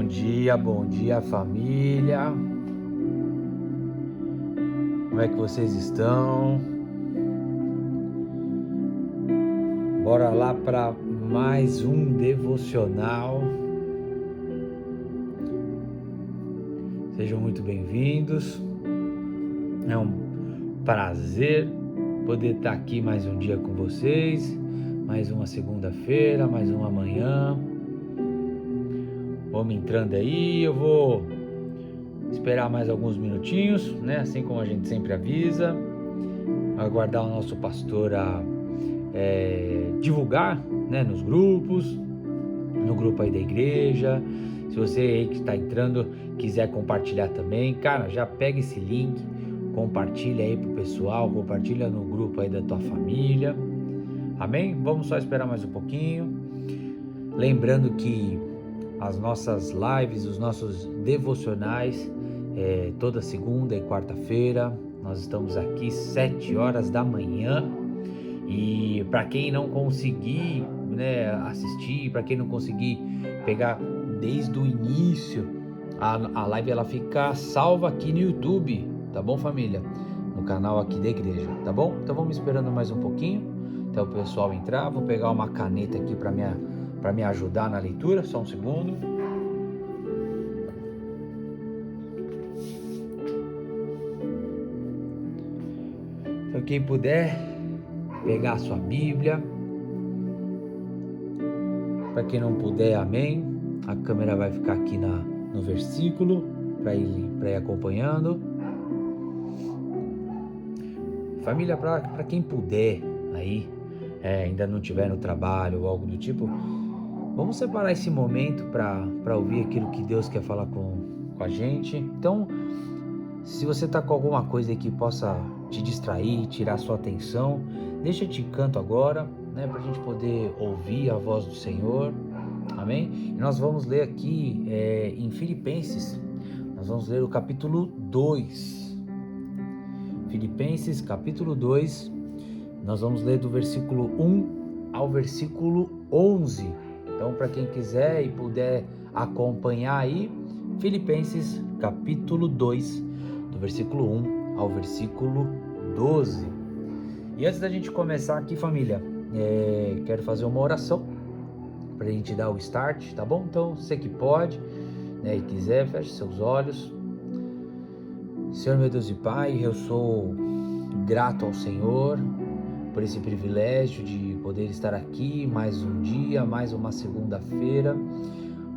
Bom dia família. Como é que vocês estão? Bora lá para mais um devocional. Sejam muito bem-vindos. É um prazer poder estar aqui mais um dia com vocês, mais uma segunda-feira, mais uma manhã. Vamos entrando aí, eu vou esperar mais alguns minutinhos, né? Assim como a gente sempre avisa, aguardar o nosso pastor a divulgar, né? Nos grupos, no grupo aí da igreja. Se você aí que está entrando quiser compartilhar também, cara, já pega esse link, compartilha aí pro pessoal, compartilha no grupo aí da tua família. Amém? Vamos só esperar mais um pouquinho. Lembrando que as nossas lives, os nossos devocionais, toda segunda e quarta-feira, nós estamos aqui 7 horas da manhã. E para quem não conseguir, né, assistir, para quem não conseguir pegar desde o início, a live ela fica salva aqui no YouTube, tá bom, família? No canal aqui da igreja, tá bom? Então vamos esperando mais um pouquinho até o pessoal entrar. Vou pegar uma caneta aqui para me ajudar na leitura, só um segundo. Então quem puder pegar a sua Bíblia, para quem não puder, amém. A câmera vai ficar aqui no versículo para ir acompanhando. Família, para quem puder aí, ainda não estiver no trabalho ou algo do tipo, vamos separar esse momento para ouvir aquilo que Deus quer falar com a gente. Então, se você está com alguma coisa aí que possa te distrair, tirar sua atenção, deixa de canto agora, né, para a gente poder ouvir a voz do Senhor, amém? E nós vamos ler aqui em Filipenses, nós vamos ler o capítulo 2, Filipenses capítulo 2, nós vamos ler do versículo 1 ao versículo 11, então para quem quiser e puder acompanhar aí, Filipenses capítulo 2, do versículo 1 ao versículo 12. E antes da gente começar aqui, família, quero fazer uma oração para a gente dar o start, tá bom? Então, você que pode, né, e quiser, feche seus olhos. Senhor, meu Deus e Pai, eu sou grato ao Senhor por esse privilégio de poder estar aqui mais um dia, mais uma segunda-feira,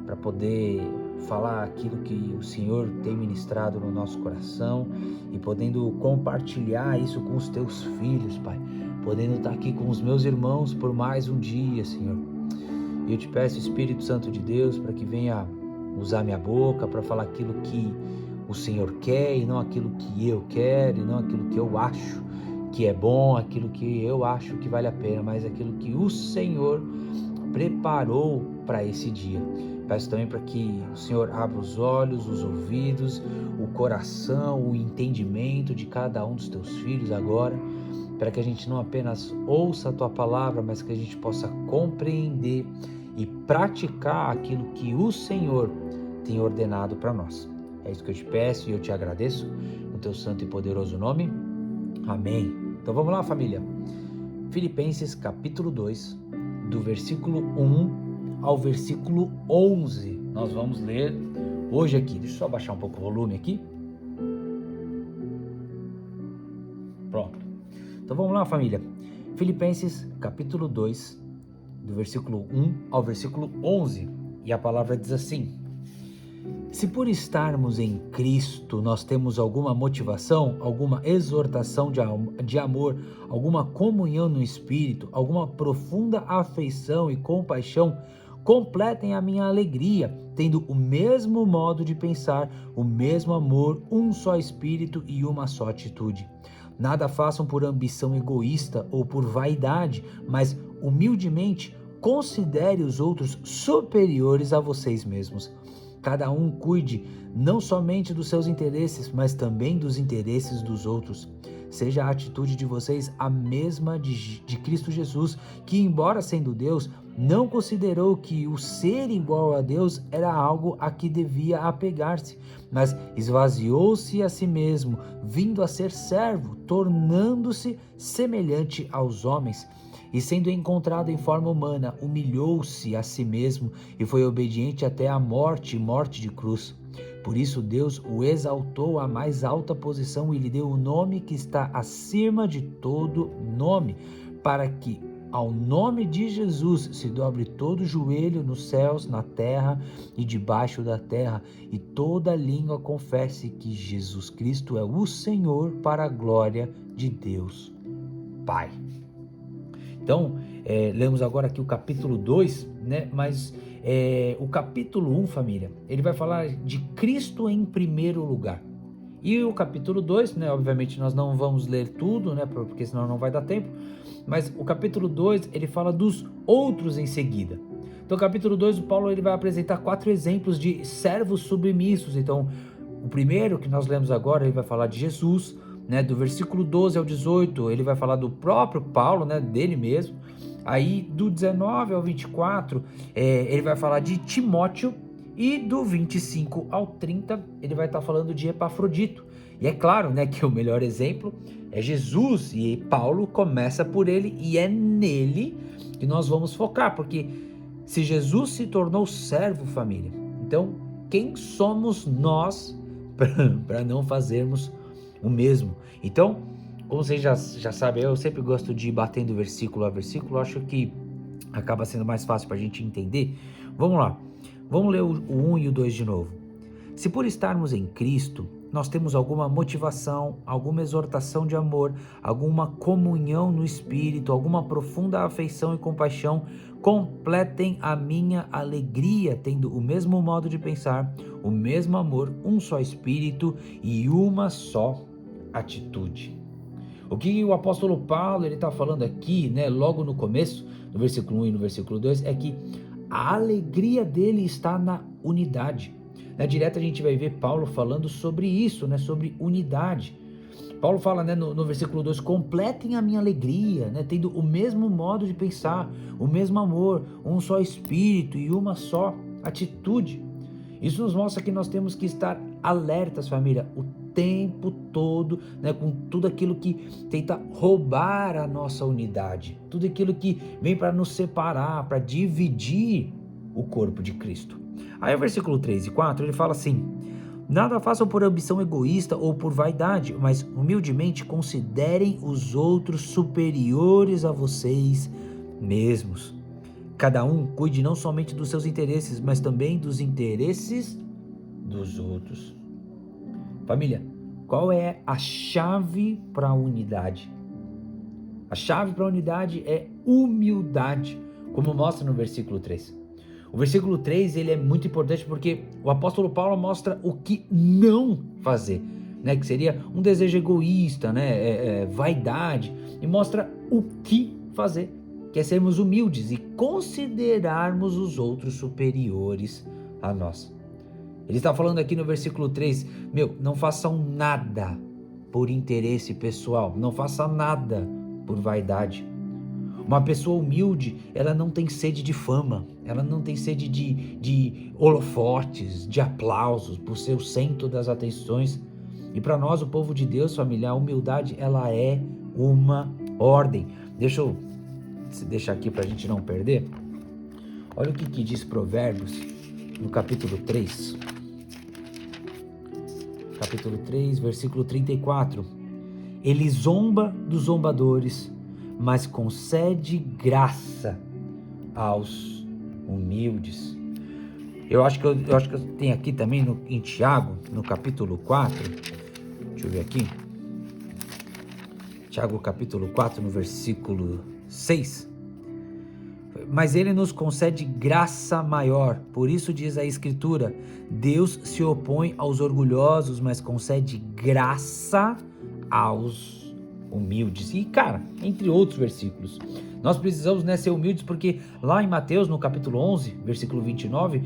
para poder falar aquilo que o Senhor tem ministrado no nosso coração e podendo compartilhar isso com os teus filhos, Pai, podendo estar aqui com os meus irmãos por mais um dia, Senhor. Eu te peço, Espírito Santo de Deus, para que venha usar minha boca para falar aquilo que o Senhor quer e não aquilo que eu quero e não aquilo que eu acho que é bom, aquilo que eu acho que vale a pena, mas aquilo que o Senhor preparou para esse dia. Peço também para que o Senhor abra os olhos, os ouvidos, o coração, o entendimento de cada um dos teus filhos agora, para que a gente não apenas ouça a tua palavra, mas que a gente possa compreender e praticar aquilo que o Senhor tem ordenado para nós. É isso que eu te peço e eu te agradeço no teu santo e poderoso nome. Amém. Então vamos lá, família. Filipenses capítulo 2, do versículo 1 ao versículo 11, nós vamos ler hoje aqui. Deixa eu só baixar um pouco o volume aqui. Pronto. Então vamos lá, família. Filipenses capítulo 2, do versículo 1 ao versículo 11. E a palavra diz assim: se por estarmos em Cristo nós temos alguma motivação, alguma exortação de amor, alguma comunhão no Espírito, alguma profunda afeição e compaixão, completem a minha alegria, tendo o mesmo modo de pensar, o mesmo amor, um só Espírito e uma só atitude. Nada façam por ambição egoísta ou por vaidade, mas humildemente considere os outros superiores a vocês mesmos. Cada um cuide não somente dos seus interesses, mas também dos interesses dos outros. seja a atitude de vocês a mesma de Cristo Jesus, que, embora sendo Deus, não considerou que o ser igual a Deus era algo a que devia apegar-se, mas esvaziou-se a si mesmo, vindo a ser servo, tornando-se semelhante aos homens. E sendo encontrado em forma humana, humilhou-se a si mesmo e foi obediente até a morte e morte de cruz. Por isso Deus o exaltou à mais alta posição e lhe deu o nome que está acima de todo nome, para que ao nome de Jesus se dobre todo joelho nos céus, na terra e debaixo da terra, e toda língua confesse que Jesus Cristo é o Senhor, para a glória de Deus Pai. Então, lemos agora aqui o capítulo 2, né? Mas o capítulo 1, família, ele vai falar de Cristo em primeiro lugar. E o capítulo 2, né? Obviamente nós não vamos ler tudo, né? Porque senão não vai dar tempo. Mas o capítulo 2, ele fala dos outros em seguida. Então, o capítulo 2, o Paulo ele vai apresentar 4 exemplos de servos submissos. Então, o primeiro que nós lemos agora, ele vai falar de Jesus, né, do versículo 12 ao 18, ele vai falar do próprio Paulo, né, dele mesmo. Aí do 19 ao 24, ele vai falar de Timóteo, e do 25 ao 30, ele vai estar falando de Epafrodito. E é claro, né, que o melhor exemplo é Jesus, e Paulo começa por ele, e é nele que nós vamos focar, porque se Jesus se tornou servo, família, então quem somos nós para não fazermos o mesmo? Então, como vocês já sabem, eu sempre gosto de ir batendo versículo a versículo, acho que acaba sendo mais fácil para a gente entender. Vamos lá, vamos ler o 1 e o 2 de novo. Se por estarmos em Cristo, nós temos alguma motivação, alguma exortação de amor, alguma comunhão no Espírito, alguma profunda afeição e compaixão, completem a minha alegria, tendo o mesmo modo de pensar, o mesmo amor, um só Espírito e uma só atitude. O que o apóstolo Paulo está falando aqui, né, logo no começo, no versículo 1 e no versículo 2, é que a alegria dele está na unidade. Na direta a gente vai ver Paulo falando sobre isso, né, sobre unidade. Paulo fala, né, no versículo 2, completem a minha alegria, né, tendo o mesmo modo de pensar, o mesmo amor, um só Espírito e uma só atitude. Isso nos mostra que nós temos que estar alertas, família, o tempo todo, né, com tudo aquilo que tenta roubar a nossa unidade, tudo aquilo que vem para nos separar, para dividir o corpo de Cristo. Aí o versículo 3 e 4, ele fala assim: nada façam por ambição egoísta ou por vaidade, mas humildemente considerem os outros superiores a vocês mesmos. Cada um cuide não somente dos seus interesses, mas também dos interesses dos outros. Família, qual é a chave para a unidade? A chave para a unidade é humildade, como mostra no versículo 3. O versículo 3 ele é muito importante porque o apóstolo Paulo mostra o que não fazer, né? Que seria um desejo egoísta, né? Vaidade, e mostra o que fazer, que é sermos humildes e considerarmos os outros superiores a nós. Ele está falando aqui no versículo 3, não façam nada por interesse pessoal, não façam nada por vaidade. Uma pessoa humilde, ela não tem sede de fama, ela não tem sede de holofotes, de aplausos, por ser o centro das atenções. E para nós, o povo de Deus, família, a humildade, ela é uma ordem. Deixa eu deixar aqui para a gente não perder. Olha o que diz Provérbios, no capítulo 3. Capítulo 3, versículo 34. Ele zomba dos zombadores, mas concede graça aos humildes. Eu acho que eu tenho aqui também em Tiago, no capítulo 4. Deixa eu ver aqui. Tiago capítulo 4, no versículo 6. Mas ele nos concede graça maior. Por isso diz a Escritura: Deus se opõe aos orgulhosos, mas concede graça aos humildes. E cara, entre outros versículos, nós precisamos, né, ser humildes, porque lá em Mateus, no capítulo 11, versículo 29,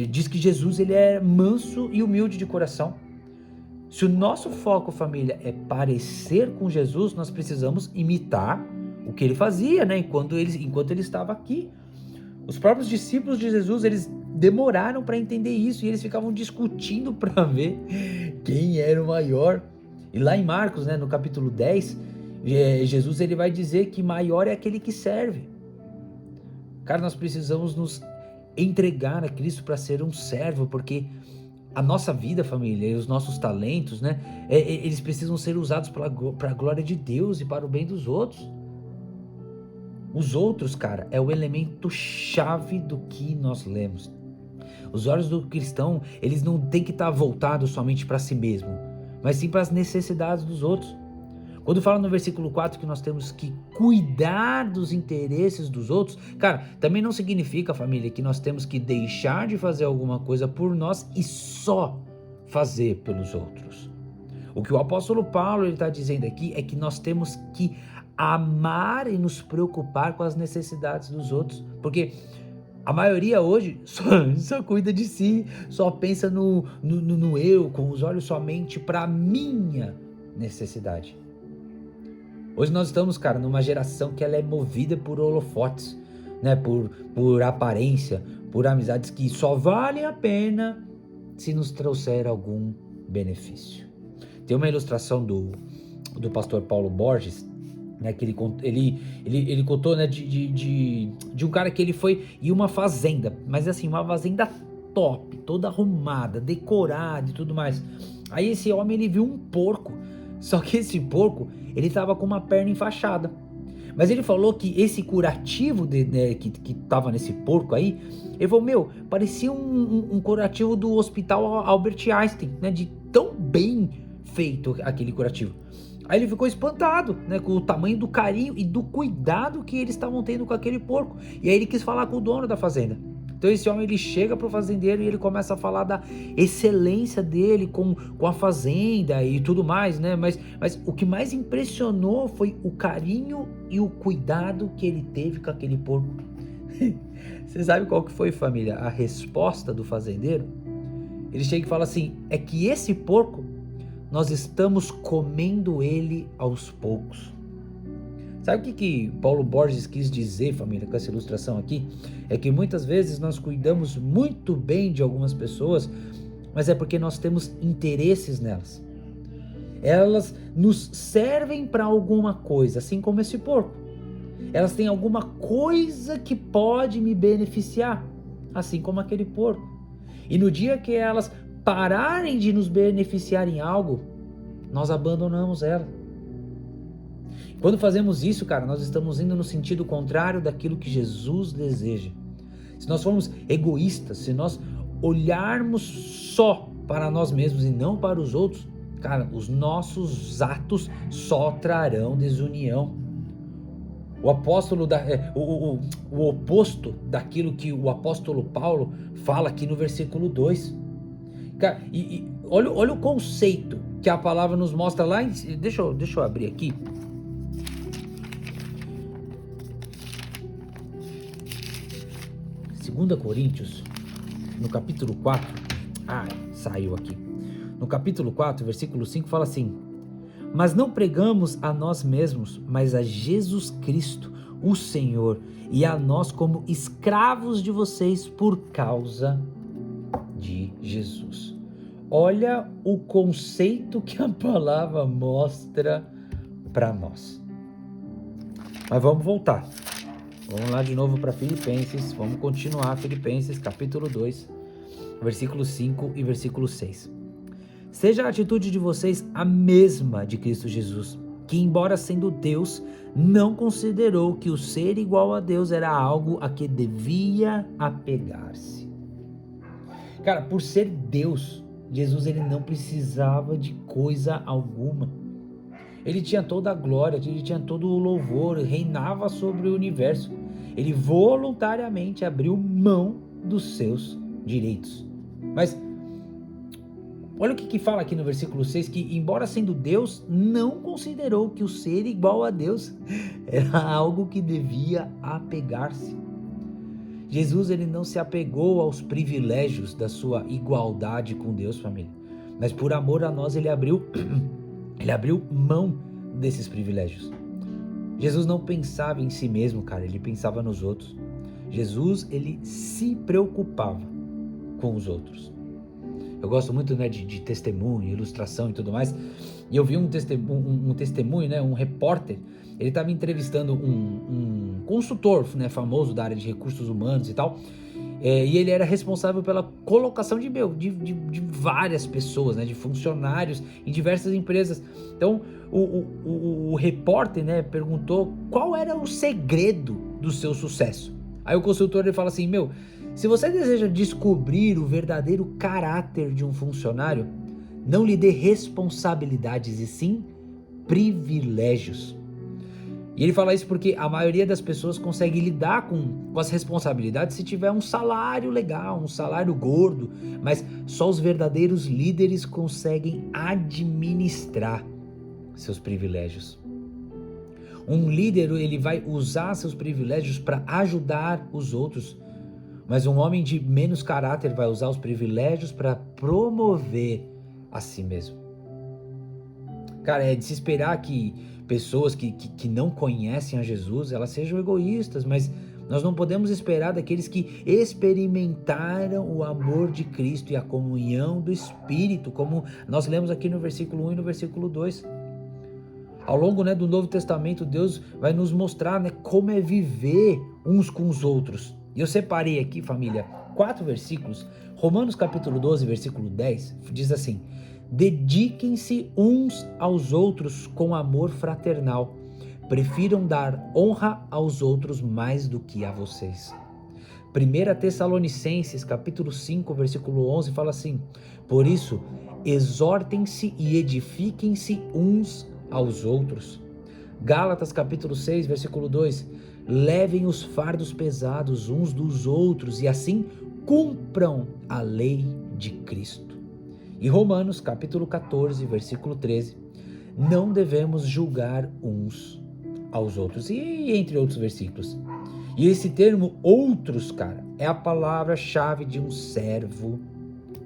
diz que Jesus ele é manso e humilde de coração. Se o nosso foco, família, é parecer com Jesus, nós precisamos imitar o que ele fazia, né? Enquanto ele estava aqui. Os próprios discípulos de Jesus, eles demoraram para entender isso e eles ficavam discutindo para ver quem era o maior. E lá em Marcos, né, no capítulo 10, Jesus ele vai dizer que maior é aquele que serve. Cara, nós precisamos nos entregar a Cristo para ser um servo, porque a nossa vida, família, e os nossos talentos, né, eles precisam ser usados para a glória de Deus e para o bem dos outros. Os outros, cara, é o elemento chave do que nós lemos. Os olhos do cristão, eles não têm que estar voltados somente para si mesmo, mas sim para as necessidades dos outros. Quando fala no versículo 4 que nós temos que cuidar dos interesses dos outros, cara, também não significa, família, que nós temos que deixar de fazer alguma coisa por nós e só fazer pelos outros. O que o apóstolo Paulo está dizendo aqui é que nós temos que amar e nos preocupar com as necessidades dos outros, porque a maioria hoje só cuida de si, só pensa no eu, com os olhos somente para a minha necessidade. Hoje nós estamos, cara, numa geração que ela é movida por holofotes, né? Por aparência, por amizades que só valem a pena se nos trouxer algum benefício. Tem uma ilustração do pastor Paulo Borges, né, que ele contou, né, de um cara que ele foi em uma fazenda, mas assim, uma fazenda top, toda arrumada, decorada e tudo mais. Aí esse homem, ele viu um porco, só que esse porco, ele tava com uma perna enfaixada. Mas ele falou que esse curativo que tava nesse porco aí, ele falou, parecia um curativo do hospital Albert Einstein, né, de tão bem feito aquele curativo. Aí ele ficou espantado, né, com o tamanho do carinho e do cuidado que eles estavam tendo com aquele porco. E aí ele quis falar com o dono da fazenda. Então esse homem, ele chega pro fazendeiro e ele começa a falar da excelência dele com a fazenda e tudo mais, né? Mas o que mais impressionou foi o carinho e o cuidado que ele teve com aquele porco. Você sabe qual que foi, família, a resposta do fazendeiro? Ele chega e fala assim, é que esse porco, nós estamos comendo ele aos poucos. Sabe o que Paulo Borges quis dizer, família, com essa ilustração aqui? É que muitas vezes nós cuidamos muito bem de algumas pessoas, mas é porque nós temos interesses nelas. Elas nos servem para alguma coisa, assim como esse porco. Elas têm alguma coisa que pode me beneficiar, assim como aquele porco. E no dia que elas pararem de nos beneficiar em algo, nós abandonamos ela. Quando fazemos isso, cara, nós estamos indo no sentido contrário daquilo que Jesus deseja. Se nós formos egoístas, se nós olharmos só para nós mesmos e não para os outros, cara, os nossos atos só trarão desunião. O apóstolo, o oposto daquilo que o apóstolo Paulo fala aqui no versículo 2. Cara, olha o conceito que a palavra nos mostra lá. Deixa eu abrir aqui. Segunda Coríntios, no capítulo 4, saiu aqui. No capítulo 4, versículo 5, fala assim: mas não pregamos a nós mesmos, mas a Jesus Cristo, o Senhor, e a nós como escravos de vocês por causa de Jesus. Olha o conceito que a palavra mostra para nós. Mas vamos voltar. Vamos lá de novo para Filipenses, vamos continuar Filipenses capítulo 2, versículo 5 e versículo 6. Seja a atitude de vocês a mesma de Cristo Jesus, que embora sendo Deus, não considerou que o ser igual a Deus era algo a que devia apegar-se. Cara, por ser Deus, Jesus ele não precisava de coisa alguma. Ele tinha toda a glória, ele tinha todo o louvor, reinava sobre o universo. Ele voluntariamente abriu mão dos seus direitos. Mas olha o que fala aqui no versículo 6, que embora sendo Deus, não considerou que o ser igual a Deus era algo que devia apegar-se. Jesus ele não se apegou aos privilégios da sua igualdade com Deus, família. mas por amor a nós ele abriu mão desses privilégios. Jesus não pensava em si mesmo, cara, ele pensava nos outros. Jesus, ele se preocupava com os outros. Eu gosto muito, né, de testemunho, ilustração e tudo mais, e eu vi um testemunho, né, um repórter, ele estava entrevistando um consultor, né, famoso da área de recursos humanos e tal, e ele era responsável pela colocação de várias pessoas, né, de funcionários em diversas empresas. Então o repórter, né, perguntou qual era o segredo do seu sucesso. Aí o consultor ele fala assim: se você deseja descobrir o verdadeiro caráter de um funcionário, não lhe dê responsabilidades e sim privilégios. E ele fala isso porque a maioria das pessoas consegue lidar com as responsabilidades se tiver um salário legal, um salário gordo, mas só os verdadeiros líderes conseguem administrar seus privilégios. Um líder, ele vai usar seus privilégios para ajudar os outros, mas um homem de menos caráter vai usar os privilégios para promover a si mesmo. Cara, é de se esperar que pessoas que não conhecem a Jesus, elas sejam egoístas, mas nós não podemos esperar daqueles que experimentaram o amor de Cristo e a comunhão do Espírito, como nós lemos aqui no versículo 1 e no versículo 2. Ao longo, né, do Novo Testamento, Deus vai nos mostrar, né, como é viver uns com os outros. E eu separei aqui, família, 4 versículos. Romanos capítulo 12, versículo 10, diz assim: dediquem-se uns aos outros com amor fraternal. Prefiram dar honra aos outros mais do que a vocês. 1 Tessalonicenses capítulo 5, versículo 11 fala assim: por isso, exortem-se e edifiquem-se uns aos outros. Gálatas capítulo 6, versículo 2: levem os fardos pesados uns dos outros e assim cumpram a lei de Cristo. E Romanos capítulo 14, versículo 13: não devemos julgar uns aos outros. E entre outros versículos. E esse termo outros, cara, é a palavra-chave de um servo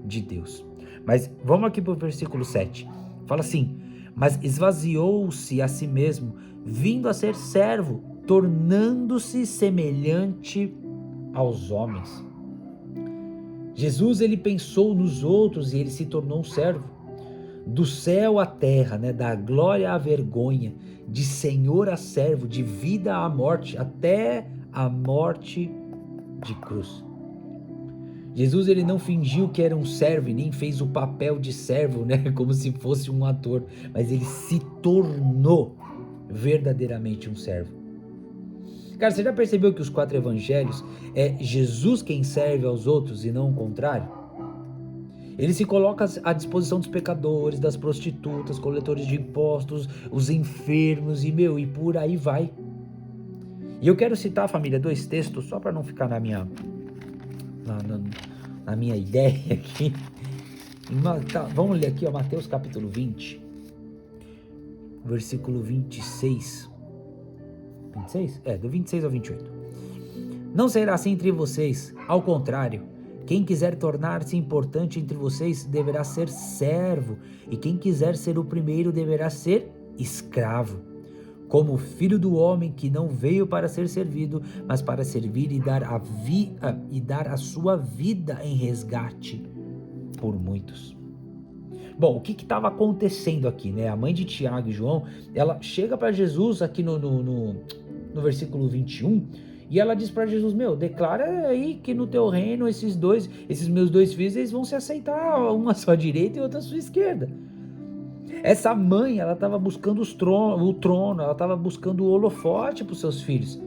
de Deus. Mas vamos aqui para o versículo 7. Fala assim: mas esvaziou-se a si mesmo, vindo a ser servo, tornando-se semelhante aos homens. Jesus, ele pensou nos outros e ele se tornou um servo. Do céu à terra, né, da glória à vergonha, de senhor a servo, de vida à morte, até a morte de cruz. Jesus, ele não fingiu que era um servo e nem fez o papel de servo, né, como se fosse um ator, mas ele se tornou verdadeiramente um servo. Cara, você já percebeu que os 4 evangelhos é Jesus quem serve aos outros e não o contrário? Ele se coloca à disposição dos pecadores, das prostitutas, coletores de impostos, os enfermos e por aí vai. E eu quero citar, família, 2 textos, só para não ficar na minha ideia aqui. Vamos ler aqui, Mateus capítulo 20, versículo 26. 26? Do 26 ao 28. Não será assim entre vocês, ao contrário, quem quiser tornar-se importante entre vocês deverá ser servo, e quem quiser ser o primeiro deverá ser escravo, como o filho do homem, que não veio para ser servido, mas para servir e dar a sua vida em resgate por muitos. Bom, o que estava acontecendo aqui, né? A mãe de Tiago e João, ela chega para Jesus aqui no versículo 21, e ela diz para Jesus: declara aí que no teu reino esses meus 2 filhos, eles vão se aceitar, uma à sua direita e outra à sua esquerda. Essa mãe, ela estava buscando o trono, ela estava buscando o holofote para os seus filhos.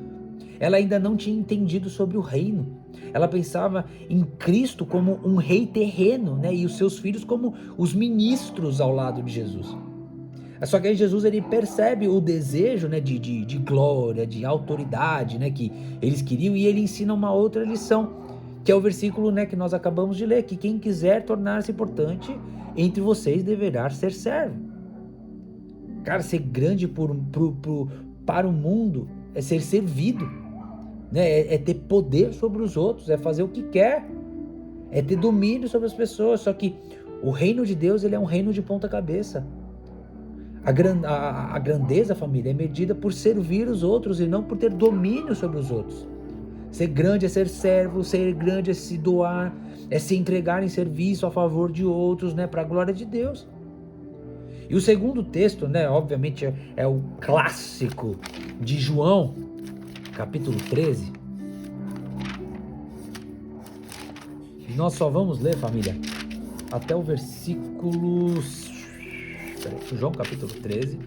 Ela ainda não tinha entendido sobre o reino. Ela pensava em Cristo como um rei terreno, né? E os seus filhos como os ministros ao lado de Jesus. Só que aí Jesus, ele percebe o desejo, né, de glória, de autoridade, né, que eles queriam, e ele ensina uma outra lição, que é o versículo, né, que nós acabamos de ler, que quem quiser tornar-se importante entre vocês deverá ser servo. Cara, ser grande para o mundo é ser servido, né? É ter poder sobre os outros, é fazer o que quer, é ter domínio sobre as pessoas. Só que O reino de Deus, ele é um reino de ponta cabeça. A grandeza, família, é medida por servir os outros e não por ter domínio sobre os outros. Ser grande é ser servo, ser grande é se doar, é se entregar em serviço a favor de outros, né, para a glória de Deus. E o segundo texto, né, obviamente é o clássico de João, capítulo 13. E nós só vamos ler, família, até o versículo... João capítulo 13.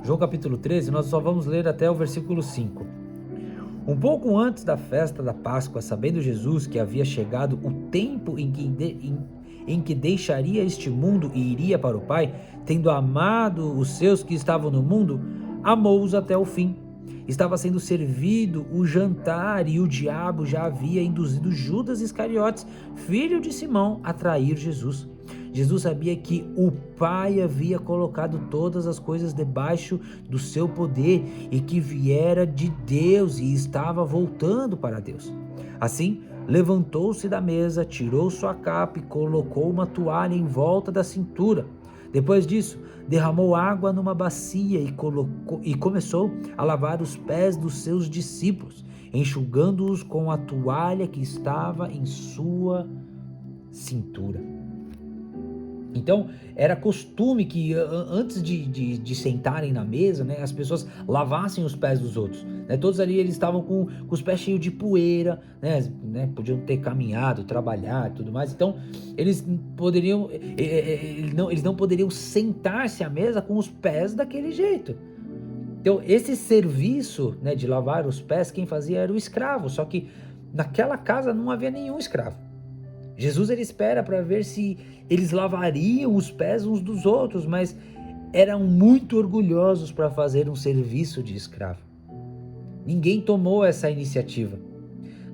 João capítulo 13, nós só vamos ler até o versículo 5. Um pouco antes da festa da Páscoa, sabendo Jesus que havia chegado o tempo em que deixaria este mundo e iria para o Pai, tendo amado os seus que estavam no mundo, amou-os até o fim. Estava sendo servido o jantar e o diabo já havia induzido Judas Iscariotes, filho de Simão, a trair Jesus. Jesus sabia que o Pai havia colocado todas as coisas debaixo do seu poder e que viera de Deus e estava voltando para Deus. Assim, levantou-se da mesa, tirou sua capa e colocou uma toalha em volta da cintura. Depois disso, derramou água numa bacia e começou a lavar os pés dos seus discípulos, enxugando-os com a toalha que estava em sua cintura. Então, era costume que antes de sentarem na mesa, né, as pessoas lavassem os pés dos outros. Né? Todos ali eles estavam com os pés cheios de poeira, né, podiam ter caminhado, trabalhado e tudo mais. Então, eles não poderiam sentar-se à mesa com os pés daquele jeito. Então, esse serviço, né, de lavar os pés, quem fazia era o escravo. Só que naquela casa não havia nenhum escravo. Jesus ele espera para ver se eles lavariam os pés uns dos outros, mas eram muito orgulhosos para fazer um serviço de escravo. Ninguém tomou essa iniciativa.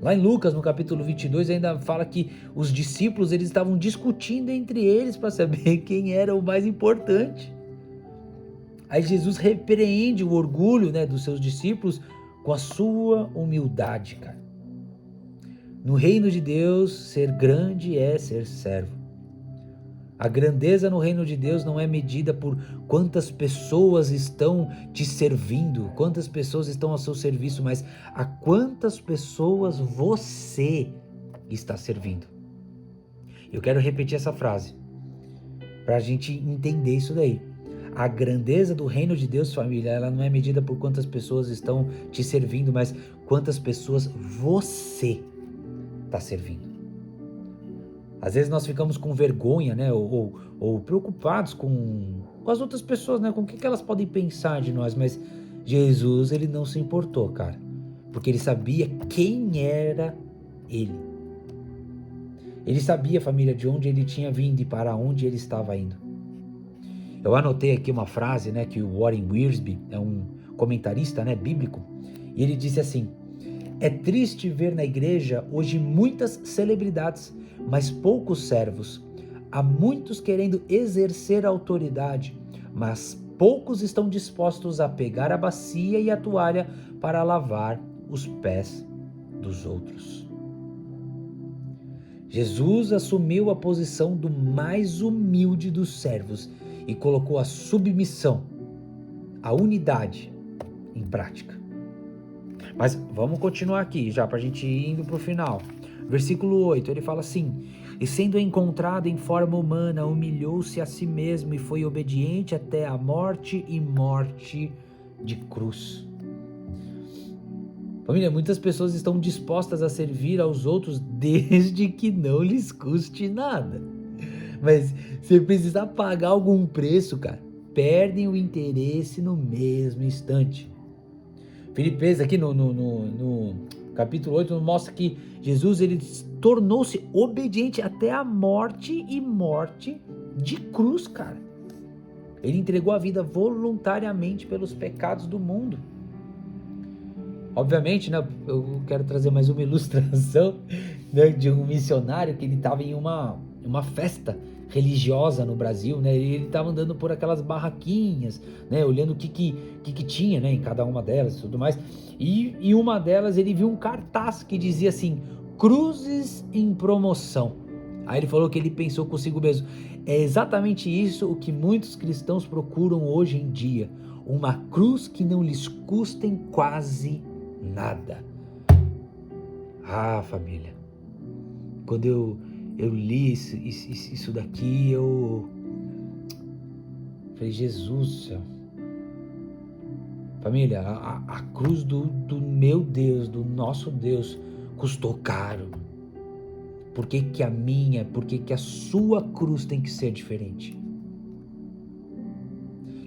Lá em Lucas, no capítulo 22, ainda fala que os discípulos eles estavam discutindo entre eles para saber quem era o mais importante. Aí Jesus repreende o orgulho, né, dos seus discípulos com a sua humildade, cara. No reino de Deus, ser grande é ser servo. A grandeza no reino de Deus não é medida por quantas pessoas estão te servindo, quantas pessoas estão ao seu serviço, mas a quantas pessoas você está servindo. Eu quero repetir essa frase, para a gente entender isso daí. A grandeza do reino de Deus, família, ela não é medida por quantas pessoas estão te servindo, mas quantas pessoas você está servindo. Às vezes nós ficamos com vergonha, né, ou preocupados com as outras pessoas, né, com o que elas podem pensar de nós, mas Jesus, ele não se importou, cara, porque ele sabia quem era ele. Ele sabia, família, de onde ele tinha vindo e para onde ele estava indo. Eu anotei aqui uma frase, né, que o Warren Wiersbe é um comentarista, né, bíblico, e ele disse assim: é triste ver na igreja hoje muitas celebridades, mas poucos servos. Há muitos querendo exercer autoridade, mas poucos estão dispostos a pegar a bacia e a toalha para lavar os pés dos outros. Jesus assumiu a posição do mais humilde dos servos e colocou a submissão, a unidade em prática. Mas vamos continuar aqui, já para a gente ir indo para o final. Versículo 8, ele fala assim: e sendo encontrado em forma humana, humilhou-se a si mesmo e foi obediente até a morte e morte de cruz. Família, muitas pessoas estão dispostas a servir aos outros desde que não lhes custe nada. Mas se precisar pagar algum preço, cara, perdem o interesse no mesmo instante. Filipenses aqui no capítulo 8 mostra que Jesus ele tornou-se obediente até a morte e morte de cruz, cara. Ele entregou a vida voluntariamente pelos pecados do mundo. Obviamente, né, eu quero trazer mais uma ilustração, né, de um missionário que ele estava em uma festa religiosa no Brasil, né? Ele estava andando por aquelas barraquinhas, né? Olhando o que tinha, né? Em cada uma delas e tudo mais. E uma delas ele viu um cartaz que dizia assim: cruzes em promoção. Aí ele falou que ele pensou consigo mesmo. É exatamente isso o que muitos cristãos procuram hoje em dia. Uma cruz que não lhes custem quase nada. Ah, família. Quando eu li isso daqui, eu falei, Jesus do céu. Família, a cruz do meu Deus, do nosso Deus, custou caro. Por que que a minha, por que que a sua cruz tem que ser diferente?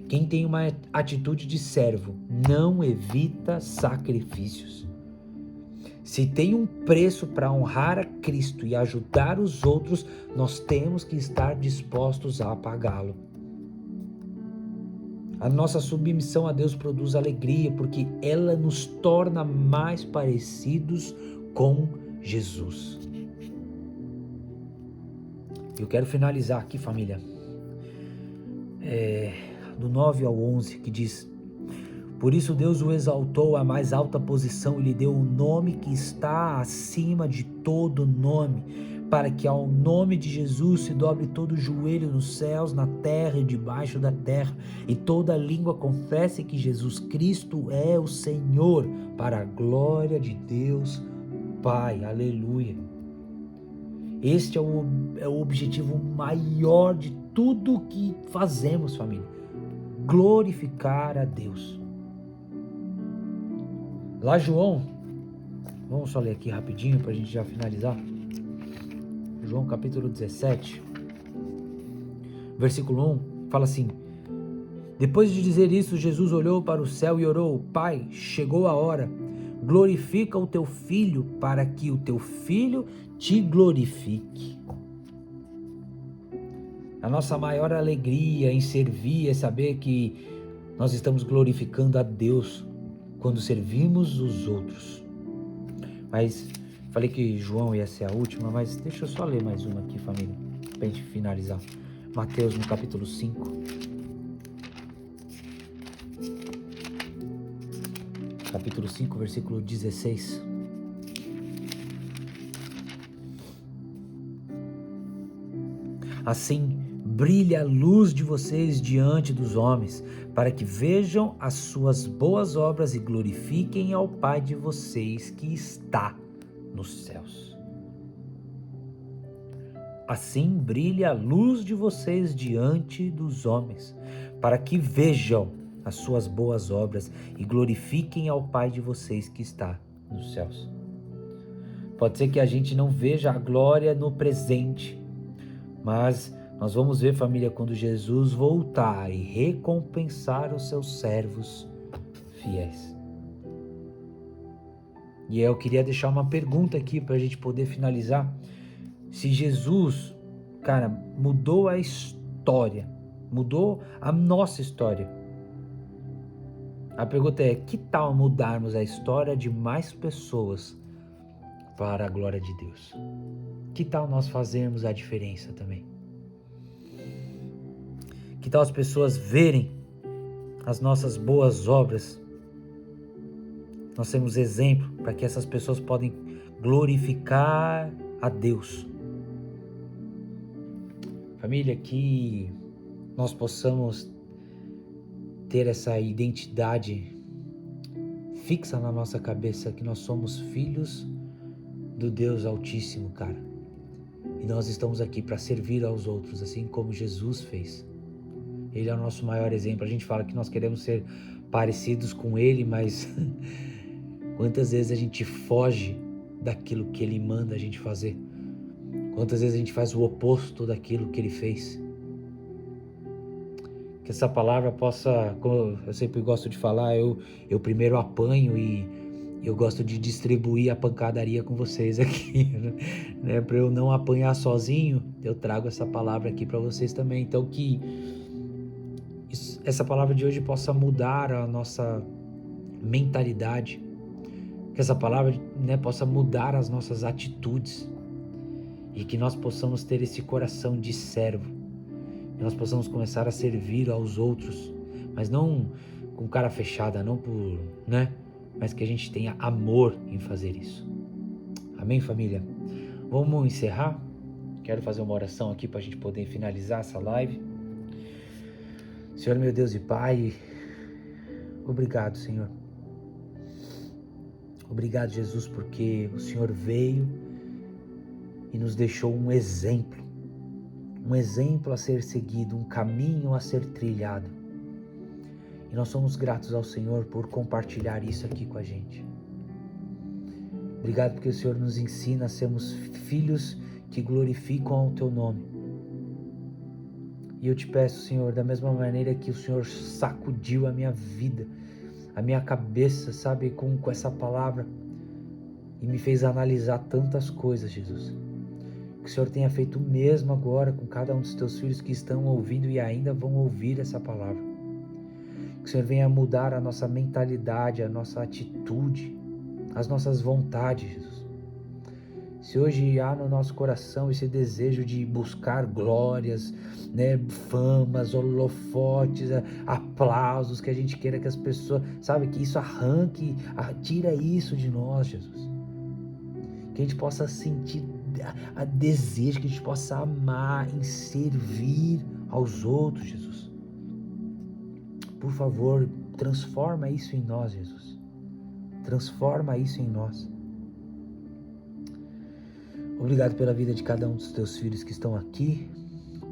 Quem tem uma atitude de servo não evita sacrifícios. Se tem um preço para honrar a Cristo e ajudar os outros, nós temos que estar dispostos a pagá-lo. A nossa submissão a Deus produz alegria, porque ela nos torna mais parecidos com Jesus. Eu quero finalizar aqui, família, do 9 ao 11, que diz: por isso Deus o exaltou à mais alta posição e lhe deu um nome que está acima de todo nome, para que ao nome de Jesus se dobre todo joelho nos céus, na terra e debaixo da terra, e toda língua confesse que Jesus Cristo é o Senhor, para a glória de Deus Pai. Aleluia. Este é o objetivo maior de tudo que fazemos, família. Glorificar a Deus. Lá João, vamos só ler aqui rapidinho para a gente já finalizar. João capítulo 17, versículo 1, fala assim: depois de dizer isso, Jesus olhou para o céu e orou: Pai, chegou a hora, glorifica o teu Filho, para que o teu Filho te glorifique. A nossa maior alegria em servir é saber que nós estamos glorificando a Deus quando servimos os outros. Mas falei que João ia ser a última, mas deixa eu só ler mais uma aqui, família, para a gente finalizar. Mateus no capítulo 5. Capítulo 5, versículo 16. Assim, brilhe a luz de vocês diante dos homens, para que vejam as suas boas obras e glorifiquem ao Pai de vocês que está nos céus. Assim, brilhe a luz de vocês diante dos homens, para que vejam as suas boas obras e glorifiquem ao Pai de vocês que está nos céus. Pode ser que a gente não veja a glória no presente, mas nós vamos ver, família, quando Jesus voltar e recompensar os seus servos fiéis. E eu queria deixar uma pergunta aqui para a gente poder finalizar. Se Jesus, cara, mudou a história, mudou a nossa história, a pergunta é: que tal mudarmos a história de mais pessoas para a glória de Deus? Que tal nós fazermos a diferença também? Que tal as pessoas verem as nossas boas obras? Nós temos exemplo para que essas pessoas podem glorificar a Deus. Família, que nós possamos ter essa identidade fixa na nossa cabeça, que nós somos filhos do Deus Altíssimo, cara. E nós estamos aqui para servir aos outros, assim como Jesus fez. Ele é o nosso maior exemplo. A gente fala que nós queremos ser parecidos com Ele, mas quantas vezes a gente foge daquilo que Ele manda a gente fazer? Quantas vezes a gente faz o oposto daquilo que Ele fez? Que essa palavra possa, como eu sempre gosto de falar, eu primeiro apanho e eu gosto de distribuir a pancadaria com vocês aqui, né? Para eu não apanhar sozinho, eu trago essa palavra aqui para vocês também. Então que essa palavra de hoje possa mudar a nossa mentalidade, que essa palavra, né, possa mudar as nossas atitudes e que nós possamos ter esse coração de servo, que nós possamos começar a servir aos outros, mas não com cara fechada, não por, né, mas que a gente tenha amor em fazer isso. Amém, família? Vamos encerrar? Quero fazer uma oração aqui para a gente poder finalizar essa live. Senhor, meu Deus e Pai, obrigado, Senhor. Obrigado, Jesus, porque o Senhor veio e nos deixou um exemplo a ser seguido, um caminho a ser trilhado. E nós somos gratos ao Senhor por compartilhar isso aqui com a gente. Obrigado porque o Senhor nos ensina a sermos filhos que glorificam o Teu nome. E eu te peço, Senhor, da mesma maneira que o Senhor sacudiu a minha vida, a minha cabeça, sabe, com essa palavra, e me fez analisar tantas coisas, Jesus. Que o Senhor tenha feito o mesmo agora com cada um dos Teus filhos que estão ouvindo e ainda vão ouvir essa palavra. Que o Senhor venha mudar a nossa mentalidade, a nossa atitude, as nossas vontades, Jesus. Se hoje há no nosso coração esse desejo de buscar glórias, né, famas, holofotes, aplausos, que a gente queira que as pessoas, sabe, que isso arranque, tira isso de nós, Jesus. Que a gente possa sentir a desejo, que a gente possa amar em servir aos outros, Jesus. Por favor, transforma isso em nós, Jesus. Transforma isso em nós. Obrigado pela vida de cada um dos Teus filhos que estão aqui,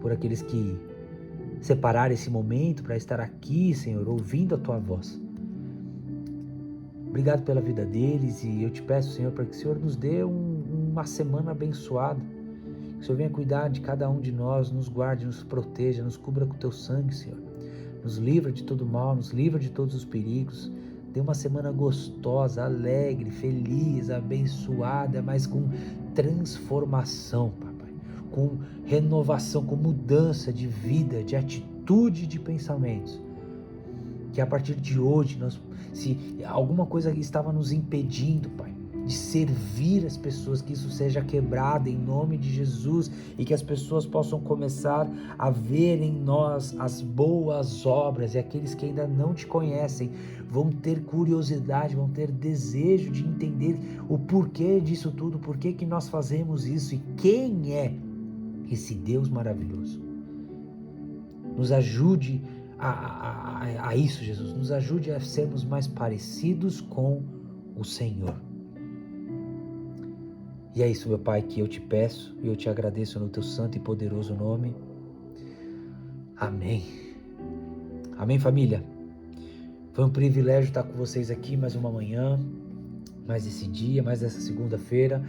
por aqueles que separaram esse momento para estar aqui, Senhor, ouvindo a Tua voz. Obrigado pela vida deles e eu te peço, Senhor, para que o Senhor nos dê uma semana abençoada. Que o Senhor venha cuidar de cada um de nós, nos guarde, nos proteja, nos cubra com o Teu sangue, Senhor. Nos livra de todo mal, nos livra de todos os perigos. Dê uma semana gostosa, alegre, feliz, abençoada, mas com transformação, papai. Com renovação, com mudança de vida, de atitude, de pensamentos. Que a partir de hoje, se alguma coisa estava nos impedindo, Pai, de servir as pessoas, que isso seja quebrado em nome de Jesus e que as pessoas possam começar a ver em nós as boas obras, e aqueles que ainda não te conhecem vão ter curiosidade, vão ter desejo de entender o porquê disso tudo, porquê que nós fazemos isso e quem é esse Deus maravilhoso. Nos ajude a isso, Jesus. Nos ajude a sermos mais parecidos com o Senhor. E é isso, meu Pai, que eu te peço e eu te agradeço no Teu santo e poderoso nome. Amém. Amém, família. Foi um privilégio estar com vocês aqui mais uma manhã, mais esse dia, mais essa segunda-feira.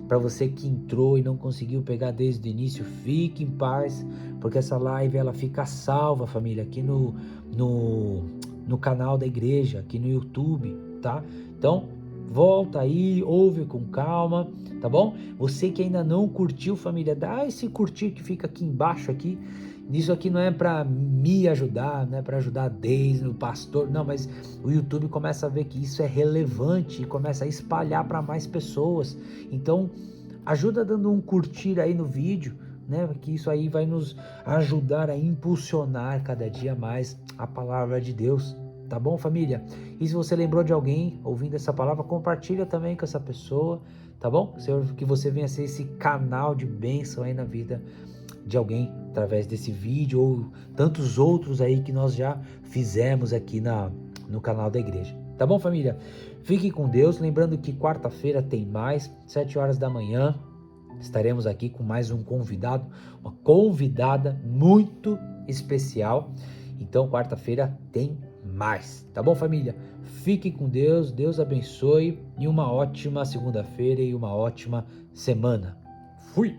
Para você que entrou e não conseguiu pegar desde o início, fique em paz, porque essa live ela fica salva, família, aqui no canal da igreja, aqui no YouTube, tá? Então, volta aí, ouve com calma, tá bom? Você que ainda não curtiu, família, dá esse curtir que fica aqui embaixo aqui. Isso aqui não é para me ajudar, não é para ajudar a Deise, o pastor, não, mas o YouTube começa a ver que isso é relevante e começa a espalhar para mais pessoas. Então, ajuda dando um curtir aí no vídeo, né? Que isso aí vai nos ajudar a impulsionar cada dia mais a palavra de Deus. Tá bom, família? E se você lembrou de alguém ouvindo essa palavra, compartilha também com essa pessoa, tá bom? Senhor, que você venha ser esse canal de bênção aí na vida de alguém através desse vídeo ou tantos outros aí que nós já fizemos aqui no canal da igreja. Tá bom, família? Fique com Deus. Lembrando que quarta-feira tem mais, 7 horas da manhã, estaremos aqui com mais um convidado, uma convidada muito especial. Então, quarta-feira tem mais. Tá bom, família? Fique com Deus, Deus abençoe e uma ótima segunda-feira e uma ótima semana. Fui!